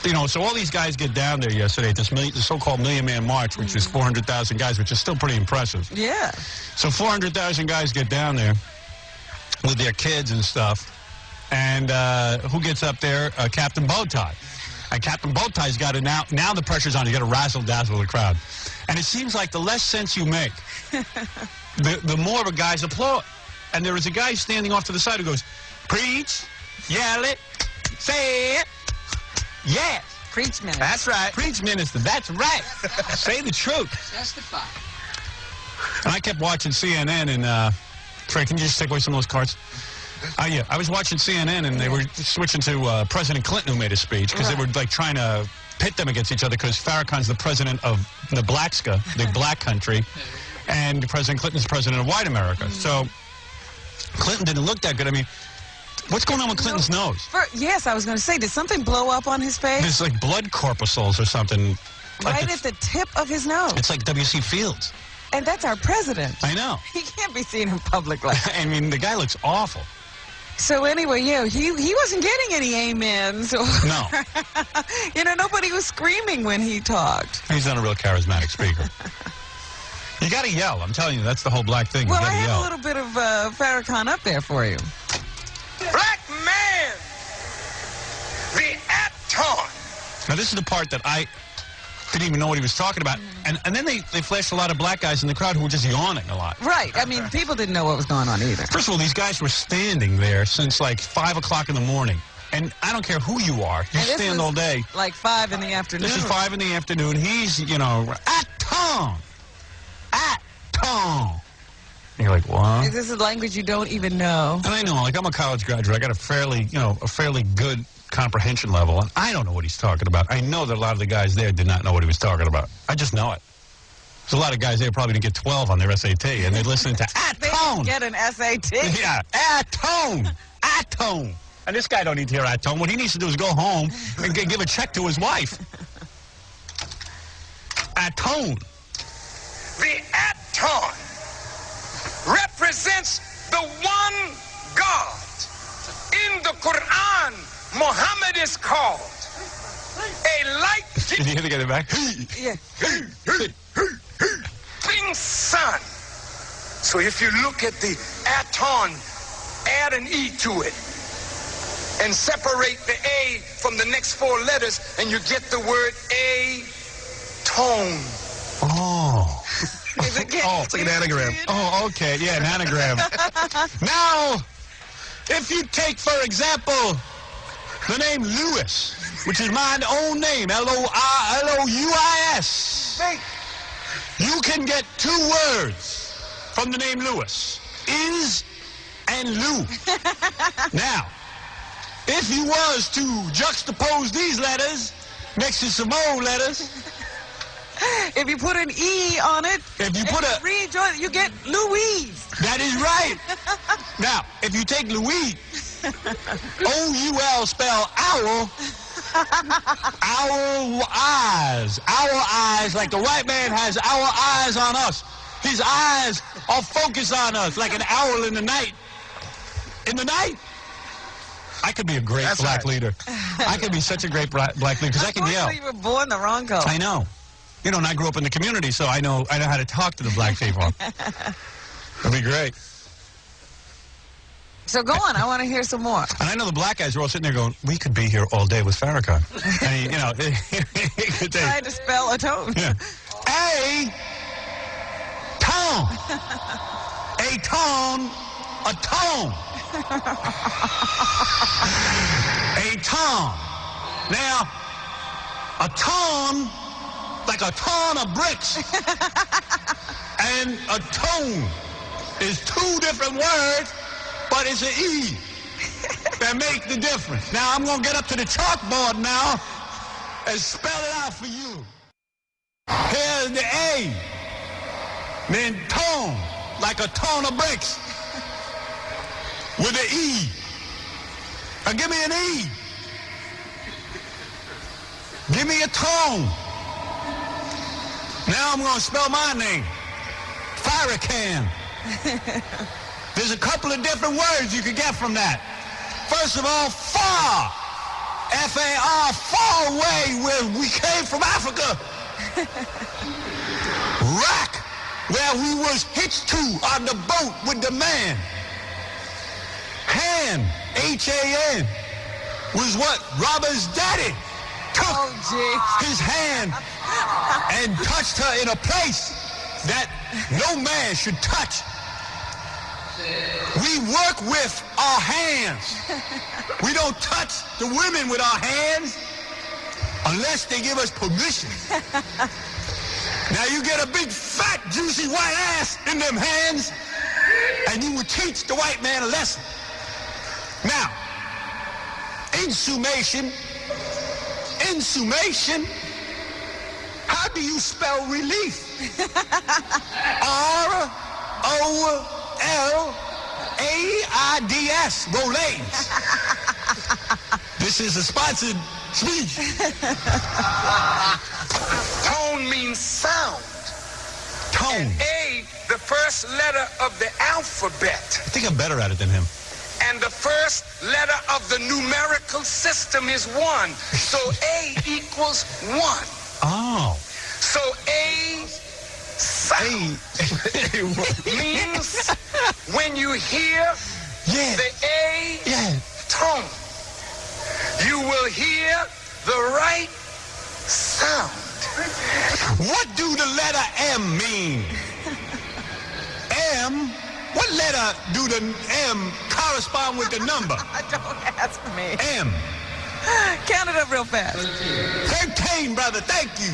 You know, so all these guys get down there yesterday at this so-called Million Man March, which is 400,000 guys, which is still pretty impressive. Yeah. So 400,000 guys get down there with their kids and stuff. And who gets up there? Captain Bowtie. And Captain Bowtie's got to now the pressure's on. You got to razzle-dazzle the crowd. And it seems like the less sense you make, the more of a guys applaud. And there is a guy standing off to the side who goes, preach, yell it, say it. Yes. Preach minister. That's right. Preach minister. That's right. Say the truth. Testify. And I kept watching CNN and, Trey, can you just take away some of those cards? Yeah, I was watching CNN and they were switching to President Clinton who made a speech because they were like trying to pit them against each other because Farrakhan's the president of Nebraska, the black country, and President Clinton's the president of white America. So Clinton didn't look that good. I mean, what's going on with Clinton's nose? Yes, I was going to say, did something blow up on his face? There's like blood corpuscles or something. Right at the tip of his nose. It's like W.C. Fields. And that's our president. I know. He can't be seen in public like that. I mean, the guy looks awful. So anyway, yeah, he wasn't getting any amens. Or, No. You know, nobody was screaming when he talked. He's not a real charismatic speaker. You got to yell. I'm telling you, that's the whole black thing. Well, you I gotta have yell. a little bit of Farrakhan up there for you. Black man, the Aton. Now, this is the part that I didn't even know what he was talking about. And then they flashed a lot of black guys in the crowd who were just yawning a lot. Right. I mean, people didn't know what was going on either. First of all, these guys were standing there since like 5 o'clock in the morning. And I don't care who you are. You stand all day. Like 5 in the afternoon. This is 5 in the afternoon. He's, you know, at tone. At tone. And you're like, what? This is language you don't even know. And I know, like, I'm a college graduate. I got a fairly good comprehension level, and I don't know what he's talking about. I know that a lot of the guys there did not know what he was talking about. I just know it. There's a lot of guys there probably didn't get 12 on their SAT, and they're listening to Atone. They didn't get an SAT. Yeah, Atone. Atone. And this guy don't need to hear Atone. What he needs to do is go home and give a check to his wife. Atone. The Aton represents the one God. In the Quran, Muhammad is called a light Did you hear the guy in the back? Yeah. giving sun. So if you look at the Aton, add an E to it, and separate the A from the next 4 letters, and you get the word A-tone. Oh. It's like an anagram. Oh, okay. Yeah, an anagram. Now, if you take, for example, the name Lewis, which is my own name, L-O-U-I-S, you can get 2 words from the name Lewis. Is and Lou. Now, if you was to juxtapose these letters next to some more letters, If you put an E on it, if you put a... rejoin, you get Louise. That is right. Now, if you take Louise, O-U-L spell owl, our eyes, like the white man has our eyes on us. His eyes are focused on us like an owl in the night. In the night, I could be a great black leader. I could be such a great black leader because I can yell. You were born the wrong color. I know. You know, and I grew up in the community, so I know how to talk to the black people. It'd be great. So go on, I want to hear some more. And I know the black guys are all sitting there going, we could be here all day with Farrakhan. And, you know, Trying to spell a tone. Yeah. A tone. A tone. A tone. A tone. Now, a tone, like a ton of bricks, and a tone is 2 different words, but it's an E that make the difference. Now, I'm going to get up to the chalkboard now and spell it out for you. Here's the A. Then tone, like a ton of bricks, with an E. Now, give me an E. Give me a tone. Now I'm going to spell my name. Farrakhan. There's a couple of different words you could get from that. First of all, far. F-A-R, far away. from Africa. Rack, where we was hitched to on the boat with the man. Han, H-A-N, was what Robin's daddy took his hand and touched her in a place that no man should touch. We work with our hands. We don't touch the women with our hands unless they give us permission. Now you get a big, fat, juicy white ass in them hands, and you would teach the white man a lesson. Now, in summation, how do you spell relief? R-O-L-A-I-D-S, Rolaids. This is a sponsored speech. Tone means sound. Tone. And A, the first letter of the alphabet. I think I'm better at it than him. And the first letter of the numerical system is 1. So A equals 1. Oh. So A sound means when you hear the A tone, you will hear the right sound. What do the letter M mean? M? What letter do the M correspond with the number? Don't ask me. M. Count it up real fast. 13, brother. Thank you.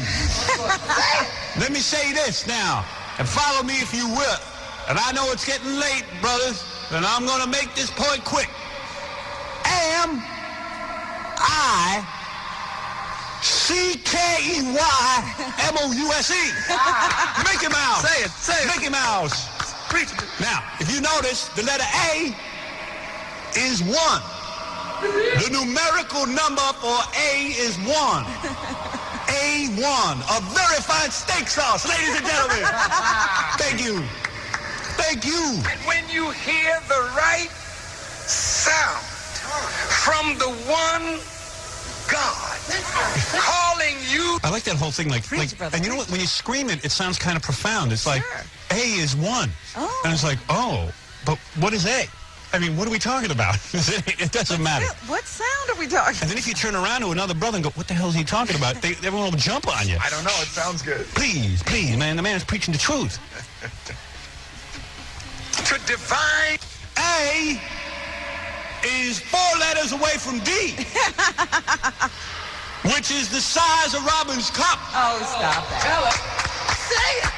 Let me say this now, and follow me if you will. And I know it's getting late, brothers, and I'm going to make this point quick. M-I-C-K-E-Y-M-O-U-S-E. Mickey Mouse. Say it. Mickey Mouse. Now, if you notice, the letter A is 1. The numerical number for A is 1. A1, a very fine steak sauce, ladies and gentlemen. Thank you. Thank you. And when you hear the right sound from the one God calling you. I like that whole thing, like, and you know what? When you scream it, it sounds kind of profound. It's like, A is 1. Oh. And it's like, oh, but what is A? I mean, what are we talking about? It doesn't matter. What sound are we talking? And then if you turn around to another brother and go, what the hell is he talking about? Everyone will jump on you. I don't know. It sounds good. Please, man. The man is preaching the truth. To divine. A is 4 letters away from D, which is the size of Robin's cup. Oh, stop that. Tell it. Say it.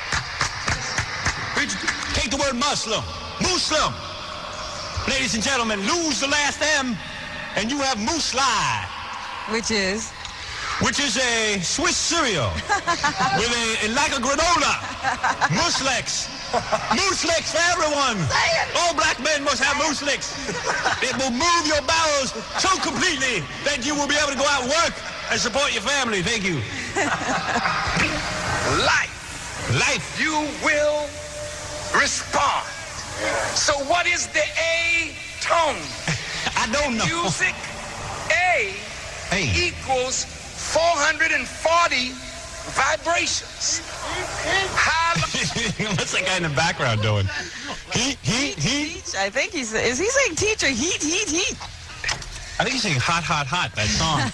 Take the word Muslim. Muslim. Ladies and gentlemen, lose the last M, and you have Muslai. Which is? Which is a Swiss cereal with like a granola. Mueslex. Mueslex for everyone. All black men must have Mueslex. It will move your bowels so completely that you will be able to go out and work and support your family. Thank you. Life. You will respond. So what is the A tone? I don't know. Music, A equals 440 vibrations. What's that guy in the background doing? Heat. Teach? I think is he saying teach or heat? I think he's saying hot, that song.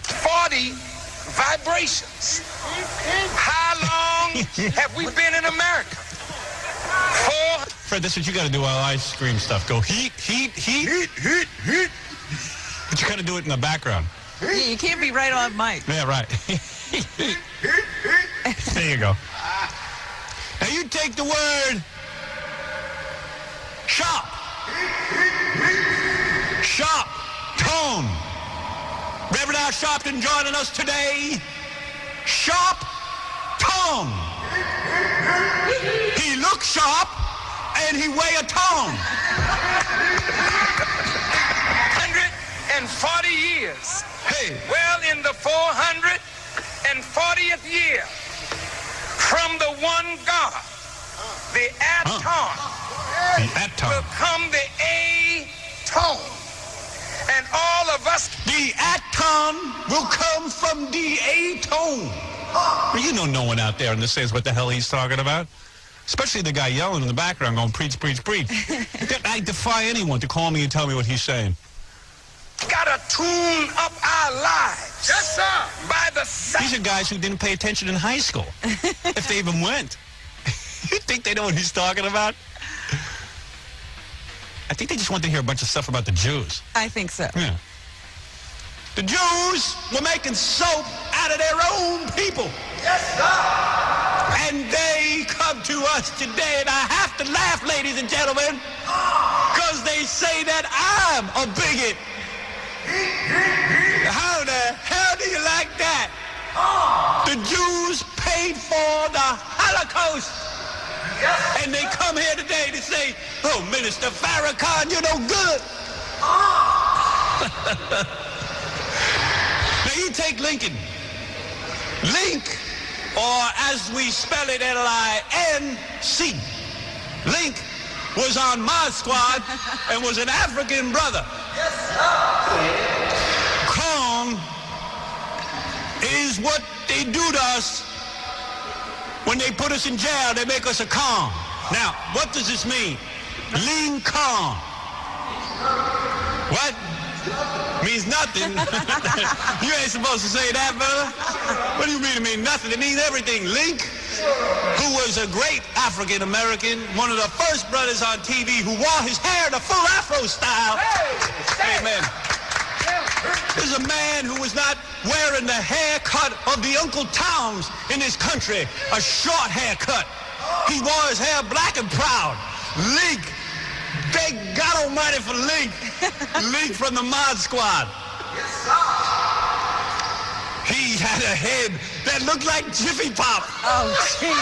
40 vibrations. How long have we been in America? 4. Fred, that's what you got to do while I scream stuff. Go heat. But you kind of do it in the background. Yeah, you can't be right on mic. Yeah, right. There you go. Now you take the word shop. Shop. Tone. Reverend Al Sharpton joining us today. Sharp tone. He looks sharp and he weigh a ton. 140 years. Hey. Well, in the 440th year, from the one God, the atom will come the A tone. And all of us... The The aton will come from the A-tone. Well, you know no one out there understands what the hell he's talking about. Especially the guy yelling in the background going, preach, preach, preach. I defy anyone to call me and tell me what he's saying. Gotta tune up our lives. Yes, sir. By the sound. These are guys who didn't pay attention in high school, if they even went. You think they know what he's talking about? I think they just want to hear a bunch of stuff about the Jews. I think so. Yeah. The Jews were making soap out of their own people. Yes, sir. And they come to us today, and I have to laugh, ladies and gentlemen, because they say that I'm a bigot. How the hell do you like that? The Jews paid for the Holocaust. And they come here today to say, oh, Minister Farrakhan, you're no good. Now you take Lincoln. Link, or as we spell it, L-I-N-C. Link was on my squad and was an African brother. Yes, sir. Kong is what they do to us when they put us in jail. They make us a Kong. Now, what does this mean? Lean Kong. What? Means nothing. You ain't supposed to say that, brother. What do you mean it means nothing? It means everything. Link, who was a great African American, one of the first brothers on TV who wore his hair the full Afro style. Amen. This is a man who was not wearing the haircut of the Uncle Toms in this country, a short haircut. He wore his hair black and proud. Link. Thank God Almighty for Link. Link from the Mod Squad. Yes, sir. He had a head that looked like Jiffy Pop. Oh, jeez.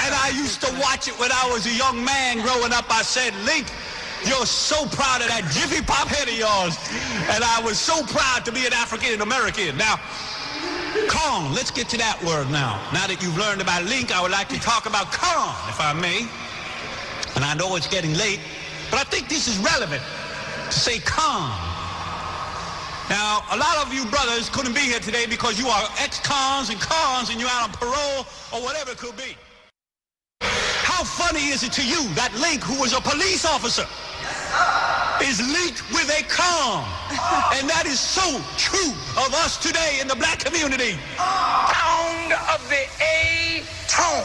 And I used to watch it when I was a young man growing up. I said, Link, you're so proud of that Jiffy Pop head of yours. And I was so proud to be an African American. Now, Kong, let's get to that word now. Now that you've learned about Link, I would like to talk about Kong, if I may. And I know it's getting late, but I think this is relevant to say Kong. Now, a lot of you brothers couldn't be here today because you are ex-cons and cons and you're out on parole or whatever it could be. How funny is it to you that Link, who was a police officer, is linked with a con? And that is so true of us today in the black community. Pound of the A-tone.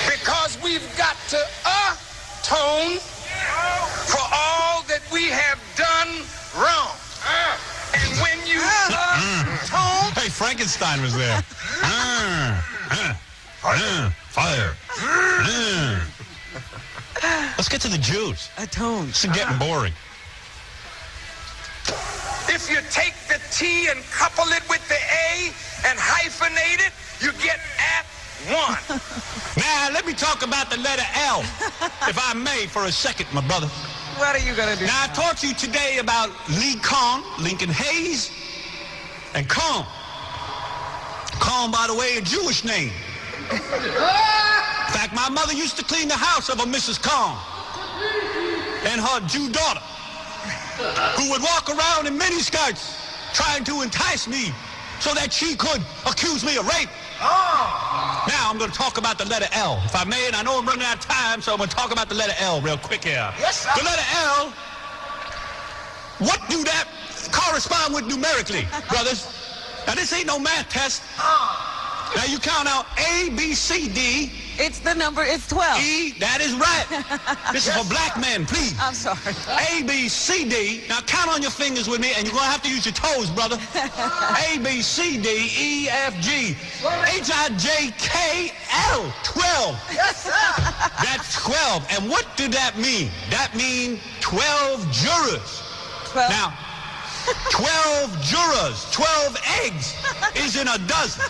Because we've got to atone for all that we have done wrong. And when you atone... Hey, Frankenstein was there. Fire. Let's get to the Jews. Atone. This is getting boring. If you take the T and couple it with the A and hyphenate it, you get at one. Now, let me talk about the letter L, if I may, for a second, my brother. What are you going to do? Now, I taught you today about Lee Kong, Lincoln Hayes, and Kong. Kong, by the way, a Jewish name. In fact, my mother used to clean the house of a Mrs. Kong and her Jew daughter, who would walk around in miniskirts trying to entice me so that she could accuse me of rape. Now I'm going to talk about the letter L, if I may, and I know I'm running out of time, so I'm going to talk about the letter L real quick here. Yes, sir. The letter L, what do that correspond with numerically, brothers? Now, this ain't no math test. Now, you count out A, B, C, D. It's the number, it's 12. E, that is right. This is for black men, please. I'm sorry. A, B, C, D. Now count on your fingers with me, and you're going to have to use your toes, brother. A, B, C, D, E, F, G, H, I, J, K, L. 12. Yes, sir. That's 12. And what did that mean? That means 12 jurors. 12. Now, 12 jurors, 12 eggs is in a dozen.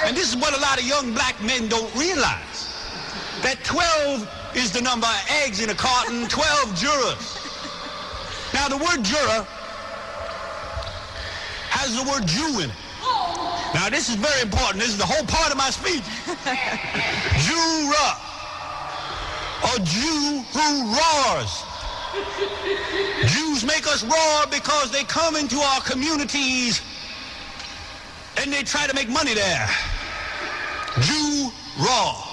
And this is what a lot of young black men don't realize. That 12 is the number of eggs in a carton, 12 jurors. Now, the word juror has the word Jew in it. Now, this is very important. This is the whole part of my speech. Juror, or Jew who roars. Jews make us roar because they come into our communities and they try to make money there. Jew raw.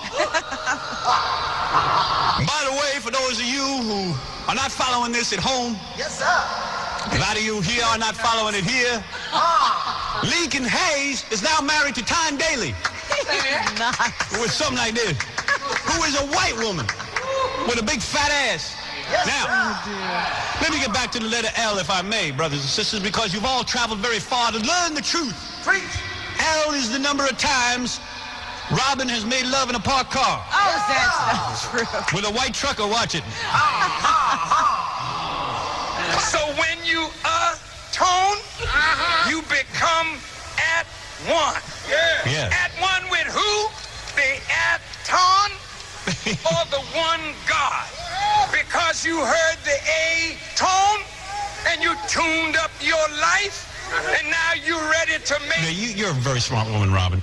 By the way, for those of you who are not following this at home, Yes, sir. a lot of you here are not following it here. Lincoln Hayes is now married to Tyne Daly, who is something like this, who is a white woman with a big fat ass. Yes, Now, sir. let me get back to the letter L, if I may, brothers and sisters, because you've all traveled very far to learn the truth. Preach. L is the number of times Robin has made love in a parked car Oh, that's not true. with a white trucker watching. So when you atone, you become at one. Yeah. At one with who? The atone or the one God? Because you heard the A tone and you tuned up your life and now you're ready to Now, make... you're a very smart woman, Robin.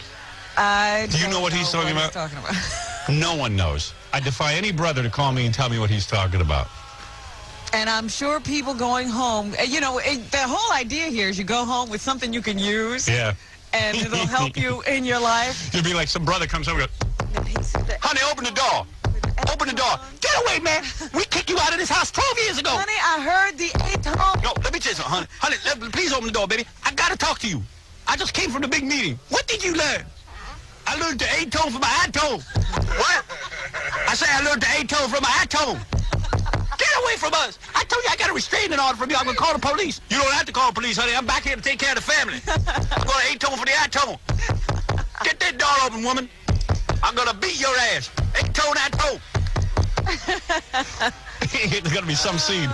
Do you don't know what he's talking about? talking about. No one knows. I defy any brother to call me and tell me what he's talking about. And I'm sure people going home, you know, the whole idea here is you go home with something you can use. Yeah. And it'll help you in your life. You'd be like some brother comes over and goes, honey, open the door. Open the door. Get away, man. We kicked you out of this house 12 years ago. Honey, I heard the A-tone. No, let me tell you something, honey. Honey, please open the door, baby. I got to talk to you. I just came from the big meeting. What did you learn? I learned the A-tone from my I-tone. What? I say I learned the A-tone from my I-tone. Get away from us. I told you I got a restraining order from you. I'm going to call the police. You don't have to call the police, honey. I'm back here to take care of the family. I'm going to A-tone for the I-tone. Get that door open, woman. I'm going to beat your ass. A-tone, I-tone. There's going to be some scene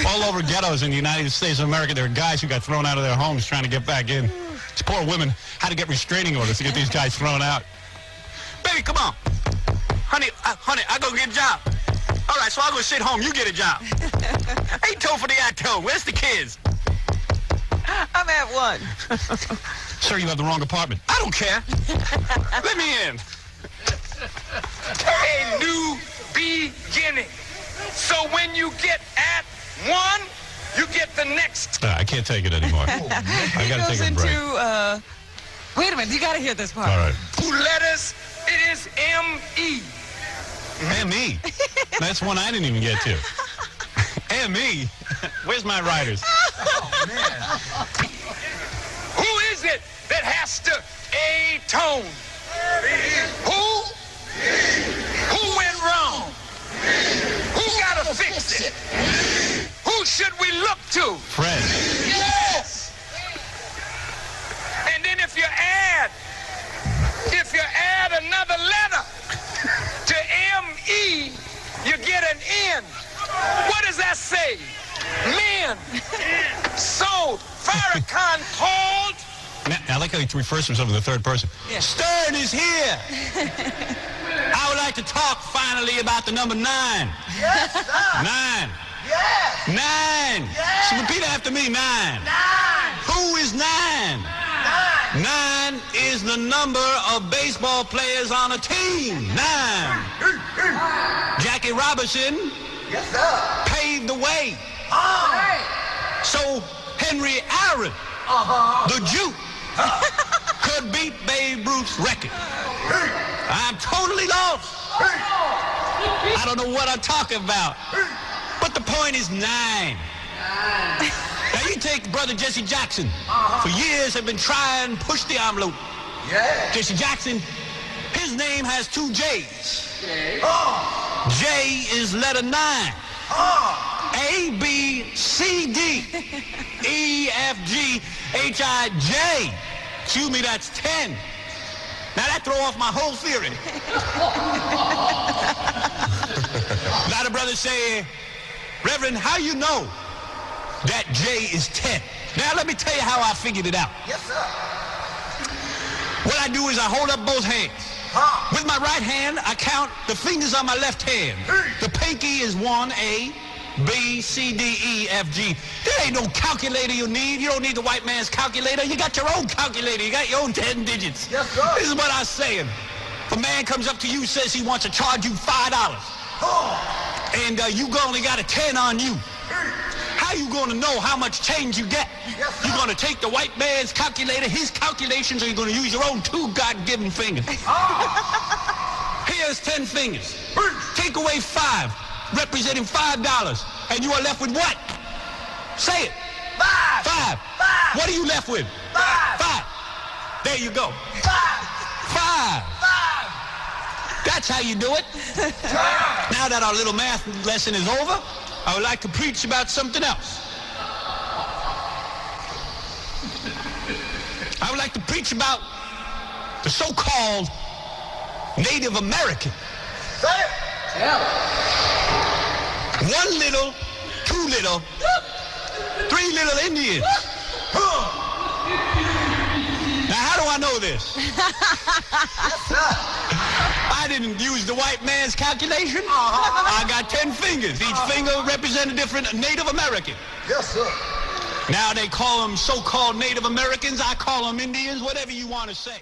all over ghettos in the United States of America. There are guys who got thrown out of their homes trying to get back in. These poor women had to get restraining orders to get these guys thrown out. Baby, come on. Honey, I go get a job. All right, so I'll go sit home. You get a job. A-tone for the I-tone. Where's the kids? I'm at one. Sir, you have the wrong apartment. I don't care. Let me in. A new beginning. So when you get at one, you get the next. I can't take it anymore. I got to take a break. Wait a minute, you got to hear this part. All right. 2 letters, it is M-E. M.E. That's one I didn't even get to. M.E. Where's my writers? Oh, man. Who is it that has to atone? Who? Who went wrong? Who got to fix it? Who should we look to? Fred. Yes! And then if you add another letter to M-E, you get an N. What does that say? Men. So Farrakhan called. I like how he refers to himself in the third person. Yeah. Stern is here. I would like to talk finally about the number 9. Yes, sir. 9. Yes. 9. Yes. So repeat after me. 9. 9. Who is 9? 9 is the number of baseball players on a team. 9. Jackie Robinson Yes, sir. paved the way. So Henry Aaron, the Jew, could beat Babe Ruth's record. I'm totally lost. I don't know what I'm talking about. But the point is 9. Now you take Brother Jesse Jackson. For years have been trying to push the envelope. Yeah. Jesse Jackson, his name has 2 J's. Oh. J is letter 9. Oh. A, B, C, D, E, F, G, H, I, J. Excuse me, that's 10. Now that throw off my whole theory. A lot of brothers say, Reverend, how you know that J is 10? Now let me tell you how I figured it out. Yes, sir. What I do is I hold up both hands. With my right hand, I count the fingers on my left hand. The pinky is 1, A, B, C, D, E, F, G. There ain't no calculator you need. You don't need the white man's calculator. You got your own calculator. You got your own 10 digits. Yes, sir. This is what I was saying. If a man comes up to you, says he wants to charge you $5, Oh. and you only got a 10 on you, How you gonna know how much change you get? Yes, sir. You gonna take the white man's calculator, his calculations, or you gonna use your own 2 God-given fingers? Here's 10 fingers. Take away 5, representing $5, and you are left with what? Say it. 5. 5. 5. What are you left with? 5. 5. There you go. 5. 5. 5. That's how you do it. Now that our little math lesson is over, I would like to preach about something else. I would like to preach about the so-called Native American. Say it. Yeah. 1 little, 2 little, 3 little Indians. Now, how do I know this? I didn't use the white man's calculation. I got 10 fingers. Each finger represents a different Native American. Yes, sir. Now they call them so-called Native Americans. I call them Indians, whatever you want to say.